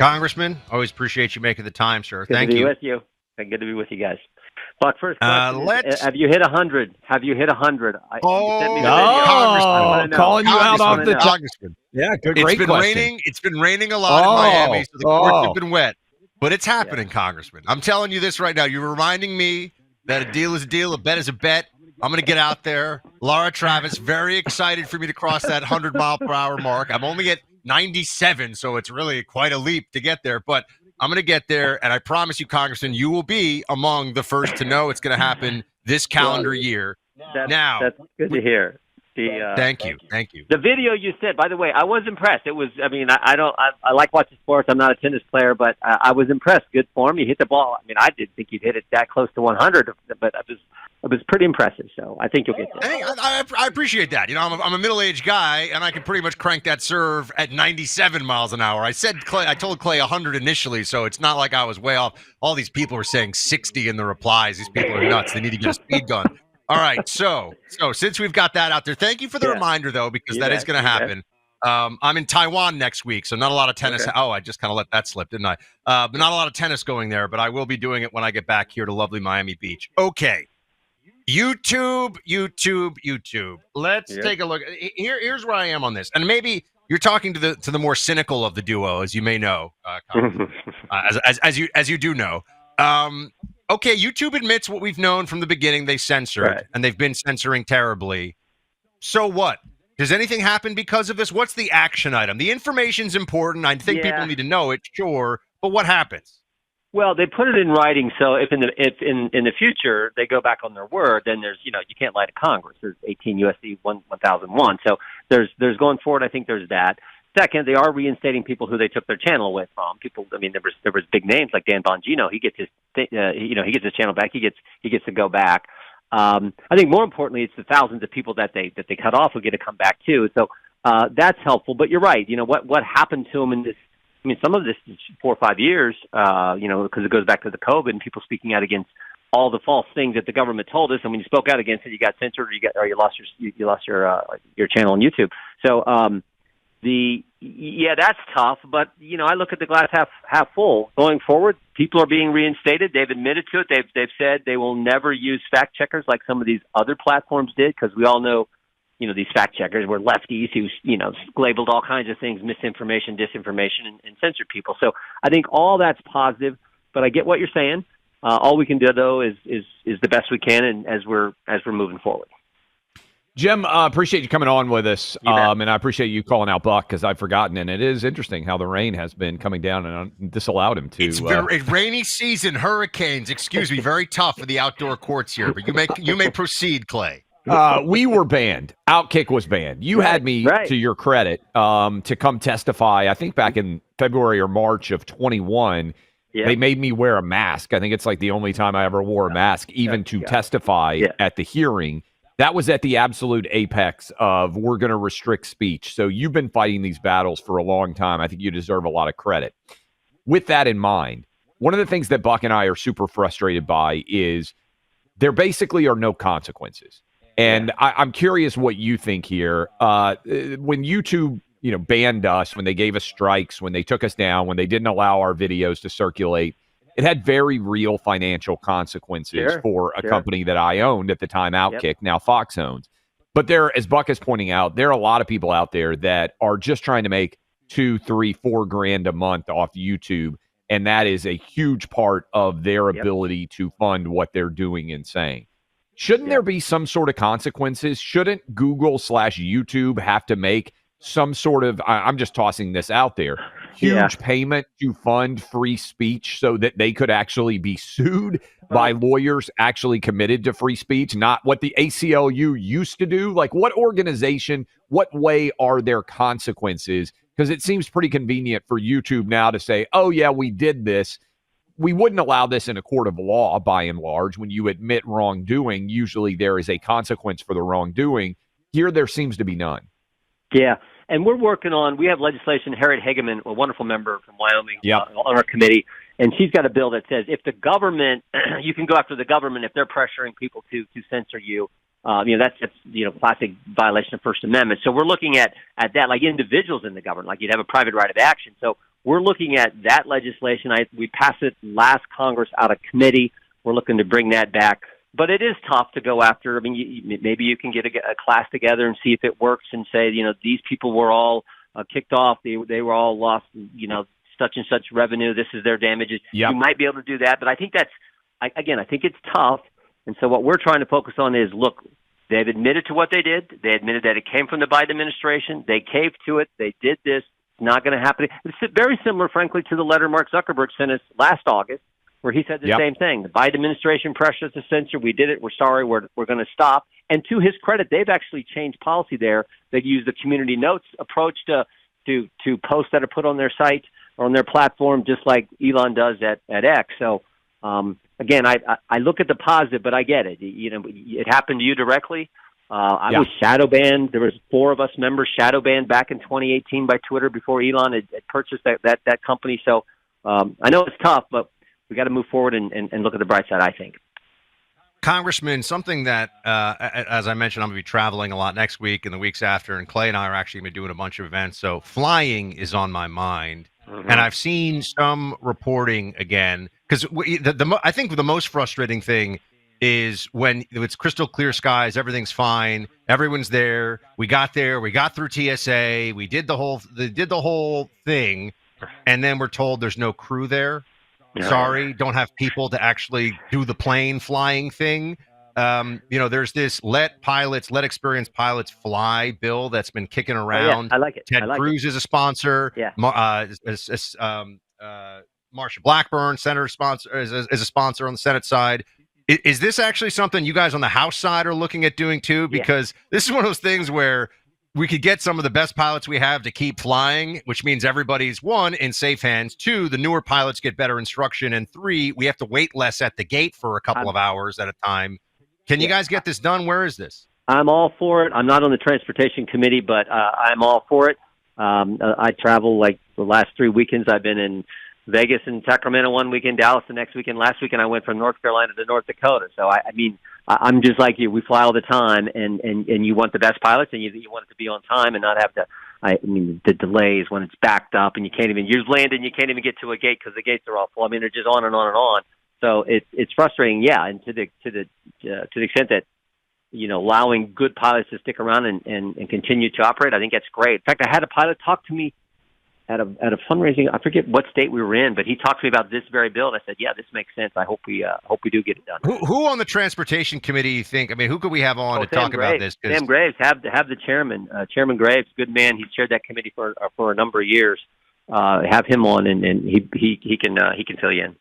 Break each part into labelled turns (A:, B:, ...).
A: Congressman, always appreciate you making the time, sir.
B: Good
A: Thank
B: to be
A: you.
B: with you. Good to be with you guys. Buck, first question
A: Let's.
B: have you hit 100? Have you hit 100?
A: Oh,
B: you sent me the video. I want to know.
C: calling you out off the top.
A: Congressman.
C: Yeah,
A: It's
C: great
A: been
C: question.
A: raining. It's been raining a lot in Miami, so the courts have been wet. But it's happening, Congressman. I'm telling you this right now. You're reminding me that a deal is a deal, a bet is a bet. I'm going to get out there. Laura Travis, very excited for me to cross that 100-mile-per-hour mark. I'm only at 97, so it's really quite a leap to get there. But I'm going to get there, and I promise you, Congressman, you will be among the first to know it's going to happen this calendar year.
B: That's good to hear.
A: Thank you.
B: The video you sent, by the way, I was impressed. It was, I like watching sports. I'm not a tennis player, but I was impressed. Good form. You hit the ball. I mean, I didn't think you'd hit it that close to 100, but it was pretty impressive. So I think you'll get there.
A: Hey, I appreciate that. You know, I'm a middle-aged guy, and I can pretty much crank that serve at 97 miles an hour. I told Clay 100 initially, so it's not like I was way off. All these people are saying 60 in the replies. These people are nuts. They need to get a speed gun. All right, so since we've got that out there, thank you for the reminder, though, because that is going to happen. I'm in Taiwan next week, so not a lot of tennis. Okay. Oh, I just kind of let that slip, didn't I? But not a lot of tennis going there, but I will be doing it when I get back here to lovely Miami Beach. Okay, YouTube. Let's take a look. Here's where I am on this, and maybe you're talking to the more cynical of the duo, as you may know, as you do know. Okay, YouTube admits what we've known from the beginning. They censored, and they've been censoring terribly. So what? Does anything happen because of this? What's the action item? The information's important. I think people need to know it, sure, but what happens?
B: Well, they put it in writing, so if in the future they go back on their word, then there's you can't lie to Congress. There's 18 U.S.C. 1001. So there's going forward. I think there's that. Second, they are reinstating people who they took their channel away from. People, I mean, there was big names like Dan Bongino. He gets his, he gets his channel back. He gets to go back. I think more importantly, it's the thousands of people that they cut off who get to come back too. So that's helpful. But you're right. You know what happened to them in this? I mean, some of this is 4 or 5 years. Because it goes back to the COVID and people speaking out against all the false things that the government told us. And when you spoke out against it, you got censored, or you lost your channel on YouTube. So. That's tough, but I look at the glass half full. Going forward, people are being reinstated. They've admitted to it. They've said they will never use fact checkers like some of these other platforms did, because we all know, these fact checkers were lefties who labeled all kinds of things, misinformation, disinformation, and censored people. So I think all that's positive. But I get what you're saying. All we can do though is the best we can, and as we're moving forward.
C: Jim, appreciate you coming on with us, and I appreciate you calling out Buck, because I've forgotten, and it is interesting how the rain has been coming down, and this allowed him to.
A: It's rainy season, hurricanes. Excuse me, very tough for the outdoor courts here. But you may proceed, Clay.
C: We were banned. Outkick was banned. You had me, to your credit, to come testify. I think back in February or March of 21. Yeah. They made me wear a mask. I think it's like the only time I ever wore a mask, even to testify at the hearing. That was at the absolute apex of we're going to restrict speech. So you've been fighting these battles for a long time. I think you deserve a lot of credit. With that in mind, one of the things that Buck and I are super frustrated by is there basically are no consequences. And I'm curious what you think here. When YouTube, banned us, when they gave us strikes, when they took us down, when they didn't allow our videos to circulate, it had very real financial consequences for a company that I owned at the time, Outkick, now Fox owns. But there, as Buck is pointing out, there are a lot of people out there that are just trying to make $2, $3, $4 grand a month off YouTube. And that is a huge part of their ability to fund what they're doing and saying. Shouldn't there be some sort of consequences? Shouldn't Google/YouTube have to make some sort of, I'm just tossing this out there, huge payment to fund free speech so that they could actually be sued by lawyers actually committed to free speech, not what the ACLU used to do? Like, what organization, what way are there consequences? Because it seems pretty convenient for YouTube now to say, oh, yeah, we did this. We wouldn't allow this in a court of law, by and large. When you admit wrongdoing, usually there is a consequence for the wrongdoing. Here, there seems to be none.
B: Yeah. And we have legislation, Harriet Hageman, a wonderful member from Wyoming, on our committee, and she's got a bill that says if the government, you can go after the government if they're pressuring people to censor you. That's classic violation of First Amendment. So we're looking at that, like individuals in the government, like you'd have a private right of action. So we're looking at that legislation. We passed it last Congress out of committee. We're looking to bring that back. But it is tough to go after. I mean, maybe you can get a class together and see if it works and say, these people were all kicked off. They were all lost, such and such revenue. This is their damages.
C: Yep.
B: You might be able to do that. But I think I think it's tough. And so what we're trying to focus on is, look, they've admitted to what they did. They admitted that it came from the Biden administration. They caved to it. They did this. It's not going to happen. It's very similar, frankly, to the letter Mark Zuckerberg sent us last August, where he said the same thing. The Biden administration pressured us to censor. We did it. We're sorry. We're going to stop. And to his credit, they've actually changed policy there. They've used the community notes approach to posts that are put on their site or on their platform, just like Elon does at X. So, again, I look at the positive, but I get it. It happened to you directly. I was shadow banned. There was 4 of us members shadow banned back in 2018 by Twitter before Elon had purchased that company. So I know it's tough, but we got to move forward and look at the bright side, I think.
A: Congressman, something that, as I mentioned, I'm going to be traveling a lot next week and the weeks after, and Clay and I are actually going to be doing a bunch of events. So flying is on my mind. Mm-hmm. And I've seen some reporting again, because I think the most frustrating thing is when it's crystal clear skies, everything's fine, everyone's there. We got through TSA, we did the whole thing, and then we're told there's no crew there. Sorry, don't have people to actually do the plane flying thing. There's this let experienced pilots fly bill that's been kicking around.
B: I like it.
A: Ted Cruz is a sponsor.
B: Yeah.
A: Marsha Blackburn, senator sponsor, is a sponsor on the Senate side. Is this actually something you guys on the House side are looking at doing too? Because this is one of those things where we could get some of the best pilots we have to keep flying, which means everybody's, 1, in safe hands, 2, the newer pilots get better instruction, and 3, we have to wait less at the gate for a couple of hours at a time. Can you guys get this done? Where is this?
B: I'm all for it. I'm not on the transportation committee, but I'm all for it. I travel like the last 3 weekends. I've been in Vegas and Sacramento one weekend, Dallas the next weekend. Last weekend I went from North Carolina to North Dakota. So I'm just like you. We fly all the time, and you want the best pilots, and you want it to be on time and not have to. The delays when it's backed up, and you land and you can't even get to a gate because the gates are all full. They're just on and on and on. So it's frustrating, and to the extent that allowing good pilots to stick around and continue to operate, I think that's great. In fact, I had a pilot talk to me at a fundraising. I forget what state we were in, but he talked to me about this very bill, and I said, "Yeah, this makes sense. I hope we do get it done."
A: Who on the transportation committee you think? Who could we have on to talk about this?
B: Sam Graves, have the chairman, Chairman Graves, good man. He's chaired that committee for a number of years. Have him on, and he can fill you in.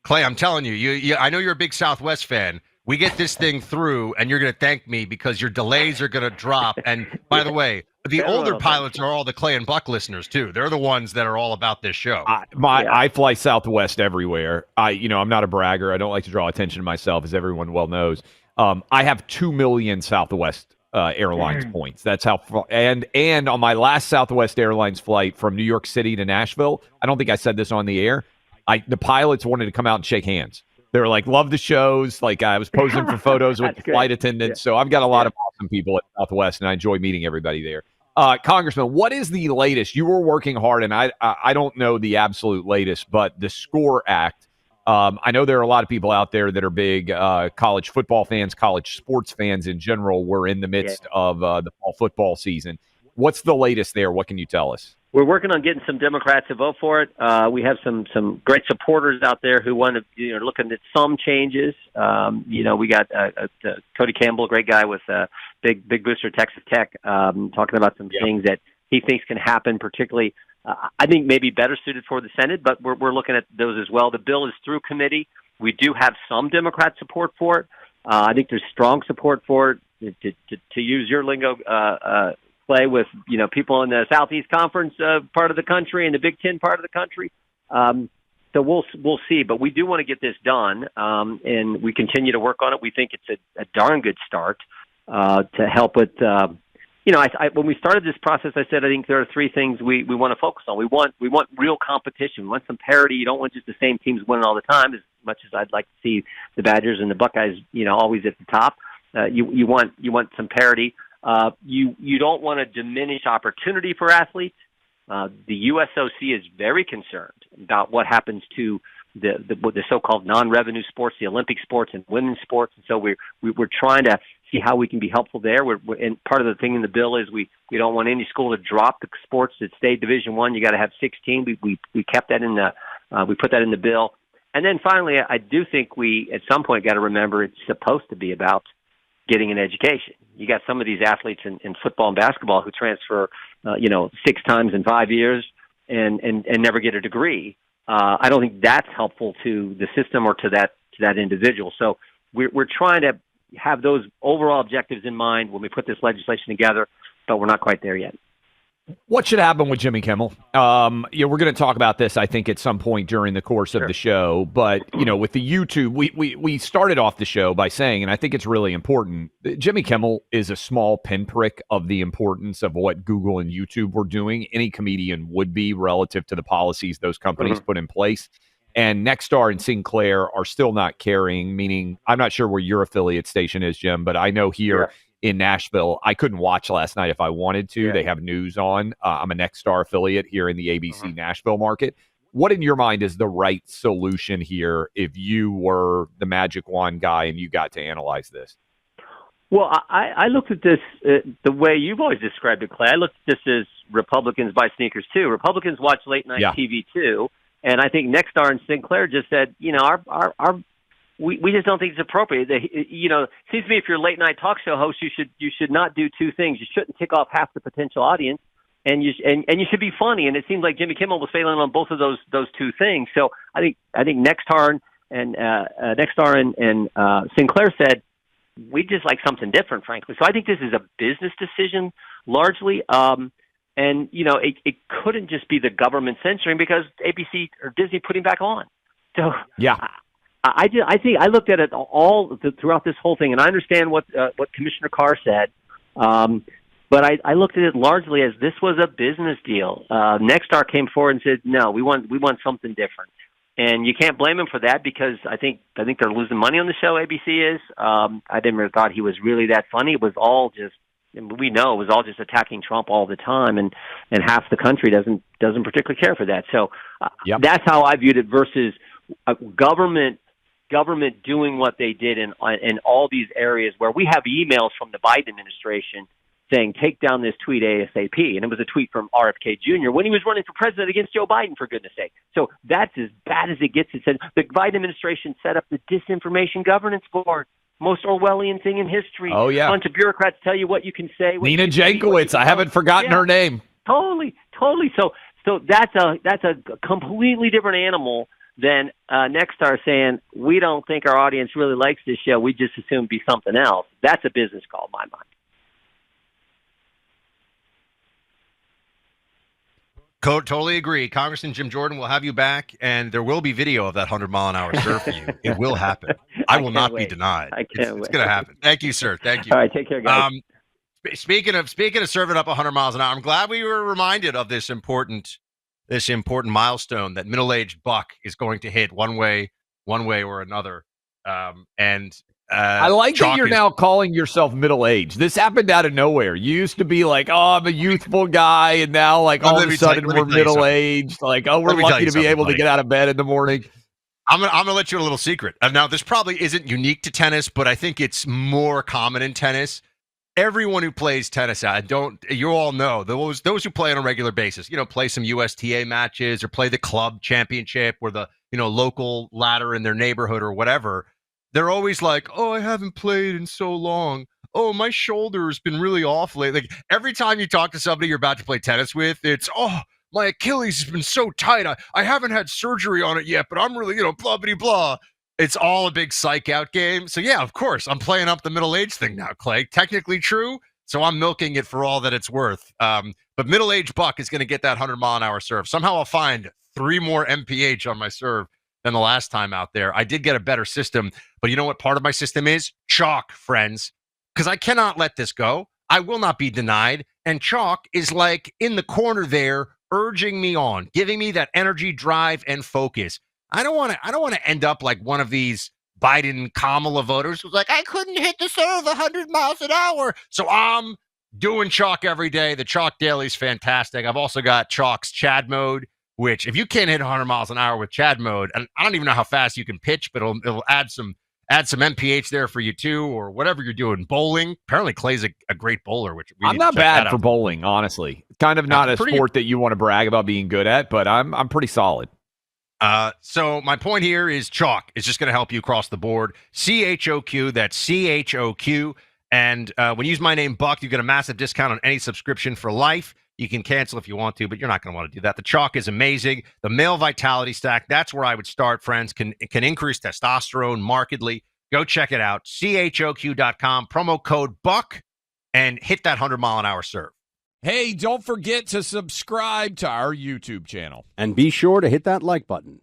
A: Clay, I'm telling you, I know you're a big Southwest fan. We get this thing through, and you're going to thank me because your delays are going to drop. And by the way, the older pilots are all the Clay and Buck listeners too. They're the ones that are all about this show.
C: I fly Southwest everywhere. I'm not a bragger. I don't like to draw attention to myself, as everyone well knows. I have 2 million Southwest Airlines points. That's how far. And on my last Southwest Airlines flight from New York City to Nashville, I don't think I said this on the air. The pilots wanted to come out and shake hands. They were like, love the shows. Like, I was posing for photos with the flight attendants. So I've got a lot of awesome people at Southwest, and I enjoy meeting everybody there. Congressman, what is the latest? You were working hard, and I don't know the absolute latest, but the SCORE Act. I know there are a lot of people out there that are big college football fans, college sports fans in general. We're in the midst of the fall football season. What's the latest there? What can you tell us?
B: We're working on getting some Democrats to vote for it. We have some great supporters out there who want to, looking at some changes. We got Cody Campbell, a great guy with big booster Texas Tech, talking about some things that he thinks can happen, particularly, I think maybe better suited for the Senate, but we're looking at those as well. The bill is through committee. We do have some Democrat support for it. I think there's strong support for it. To use your lingo, play with people in the Southeast Conference part of the country and the Big Ten part of the country. So we'll see, but we do want to get this done, and we continue to work on it. We think it's a darn good start to help with. When we started this process, I said I think there are 3 things we want to focus on. We want real competition. We want some parity. You don't want just the same teams winning all the time. As much as I'd like to see the Badgers and the Buckeyes, always at the top. You want some parity. You don't want to diminish opportunity for athletes. The USOC is very concerned about what happens to the so-called non-revenue sports, the Olympic sports and women's sports. And so we're trying to see how we can be helpful there. And part of the thing in the bill is we don't want any school to drop the sports that stay Division I. You got to have 16. We kept that in we put that in the bill. And then finally, I do think we at some point got to remember it's supposed to be about getting an education. You got some of these athletes in football and basketball who transfer, 6 times in 5 years and never get a degree. I don't think that's helpful to the system or to that individual. So we're trying to have those overall objectives in mind when we put this legislation together, but we're not quite there yet.
C: What should happen with Jimmy Kimmel? We're going to talk about this, I think, at some point during the course of the show. But, with the YouTube, we started off the show by saying, and I think it's really important, Jimmy Kimmel is a small pinprick of the importance of what Google and YouTube were doing. Any comedian would be relative to the policies those companies put in place. And Nexstar and Sinclair are still not carrying, meaning I'm not sure where your affiliate station is, Jim, but I know here in Nashville, I couldn't watch last night if I wanted to. Yeah. They have news on. I'm a Nexstar affiliate here in the ABC Nashville market. What in your mind is the right solution here if you were the magic wand guy and you got to analyze this?
B: Well, I looked at this the way you've always described it, Clay. I looked at this as Republicans buy sneakers too. Republicans watch late night TV too. And I think Nexstar and Sinclair just said, we just don't think it's appropriate. It seems to me if you're a late night talk show host, you should not do two things. You shouldn't tick off half the potential audience, and you should be funny. And it seems like Jimmy Kimmel was failing on both of those two things. So I think Nexstar and Sinclair said we just like something different, frankly. So I think this is a business decision largely. It couldn't just be the government censoring because ABC or Disney putting back on. So I think I looked at it throughout this whole thing, and I understand what Commissioner Carr said, but I looked at it largely as this was a business deal. Nexstar came forward and said, "No, we want something different," and you can't blame him for that because I think they're losing money on the show. ABC is. I never thought he was really that funny. It was all just. We know it was all just attacking Trump all the time, and half the country doesn't particularly care for that. So that's how I viewed it versus government doing what they did in all these areas where we have emails from the Biden administration saying, take down this tweet ASAP. And it was a tweet from RFK Jr. when he was running for president against Joe Biden, for goodness sake. So that's as bad as it gets. It said the Biden administration set up the Disinformation Governance Board. Most Orwellian thing in history. Oh, yeah. A bunch of bureaucrats tell you what you can say.
C: Nina Jankowicz. I haven't forgotten her name.
B: Totally. So that's a completely different animal than Nexstar saying, we don't think our audience really likes this show. We just assume it'd be something else. That's a business call in my mind.
A: Totally agree. Congressman Jim Jordan will have you back, and there will be video of that 100-mile-an-hour serve for you. It will happen. I will not be denied. It's going to happen. Thank you, sir. Thank you.
B: All right, take care, guys.
A: Speaking of serving up 100 miles an hour, I'm glad we were reminded of this important milestone that middle-aged Buck is going to hit one way or another.
C: I like that you're now calling yourself middle-aged. This happened out of nowhere. You used to be like, oh, I'm a youthful guy, and now like all of a sudden we're middle-aged. Like, oh, we're lucky to be able to get out of bed in the morning.
A: I'm gonna let you in a little secret. Now, this probably isn't unique to tennis, but I think it's more common in tennis. Everyone who plays tennis, you all know those who play on a regular basis, play some USTA matches or play the club championship or the local ladder in their neighborhood or whatever. They're always like, oh, I haven't played in so long. Oh, my shoulder's been really off lately. Like, every time you talk to somebody you're about to play tennis with, it's, oh, my Achilles has been so tight. I haven't had surgery on it yet, but I'm really, blah, blah, blah. It's all a big psych out game. So, yeah, of course, I'm playing up the middle age thing now, Clay. Technically true, so I'm milking it for all that it's worth. But middle-aged Buck is going to get that 100-mile-an-hour serve. Somehow I'll find 3 more MPH on my serve than the last time out there. I did get a better system, but you know what part of my system is? Chalk, friends, because I cannot let this go. I will not be denied, and Chalk is like in the corner there, urging me on, giving me that energy, drive, and focus. I don't want to end up like one of these Biden Kamala voters who's like, I couldn't hit the serve 100 miles an hour, so I'm doing chalk every day. The chalk daily is fantastic. I've also got chalk's Chad mode, which if you can't hit 100 miles an hour with Chad mode, and I don't even know how fast you can pitch, but it'll add some MPH there for you too, or whatever you're doing. Bowling. Apparently Clay's a great bowler, which
C: I'm not bad for bowling, honestly. Kind of not a sport that you want to brag about being good at, but I'm pretty solid.
A: So my point here is chalk is just going to help you across the board. CHOQ, that's CHOQ. And when you use my name, Buck, you get a massive discount on any subscription for life. You can cancel if you want to, but you're not going to want to do that. The chalk is amazing. The male vitality stack, that's where I would start, friends. Can increase testosterone markedly. Go check it out. CHOQ.com, promo code BUCK, and hit that 100-mile-an-hour serve.
D: Hey, don't forget to subscribe to our YouTube channel.
E: And be sure to hit that like button.